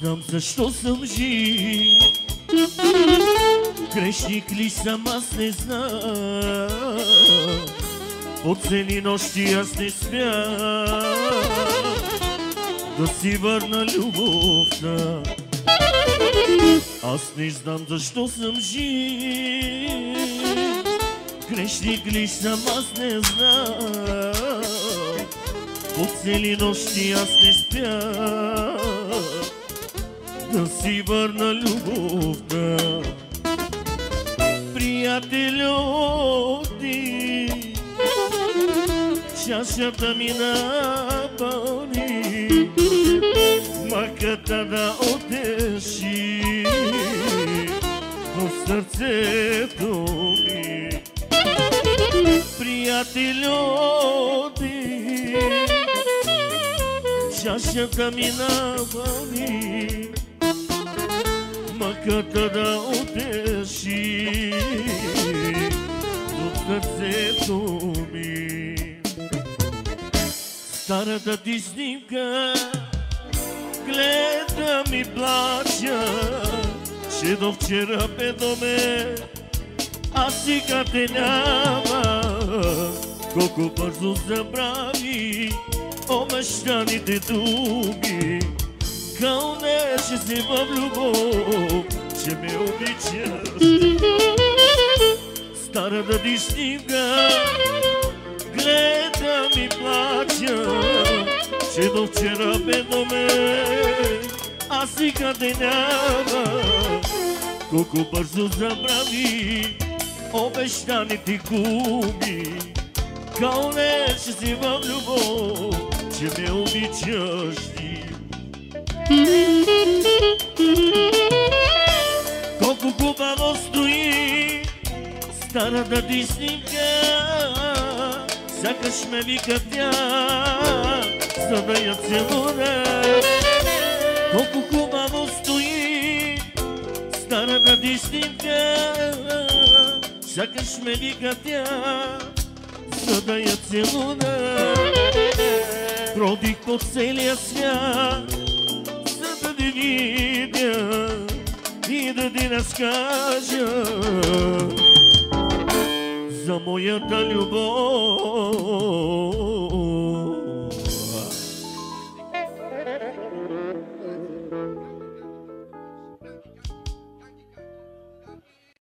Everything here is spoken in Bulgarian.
знам защо съм жив. Грешник ли съм, аз не знам. По цели нощи аз не спя да си върна любовта. Аз не знам защо съм жив. Грешник ли съм, аз не знам. По цели нощи аз не спя да си върна любовта. Приятелю ти, чашата ми напълни, мъката да отеши в сърцето ми. Приятелю ти, чашата ми напълни, мъката да отеши в сърцето ми. Старата ти снимка гледам и плача, че до вчера бе до мен, а сега те няма. Колко бързо забрави обещаните думи, кълнеше се в любов, че ме обичаш. Старата ти снимка гледам и плача, че до вчера бе до мен, а сега те няма. Колко бързо забрави обещаните гуми, кълнеше си в любов, че ме обичаш ти. Колко хубаво стои старата ти снимка, сякаш ме вика тя, за да я целуна. Колко хубаво стои старата ти снимка, сякаш ме вика тя, за да я целуна. Бродих по целия свят, за да те видя и да ти разкажа за моята любов.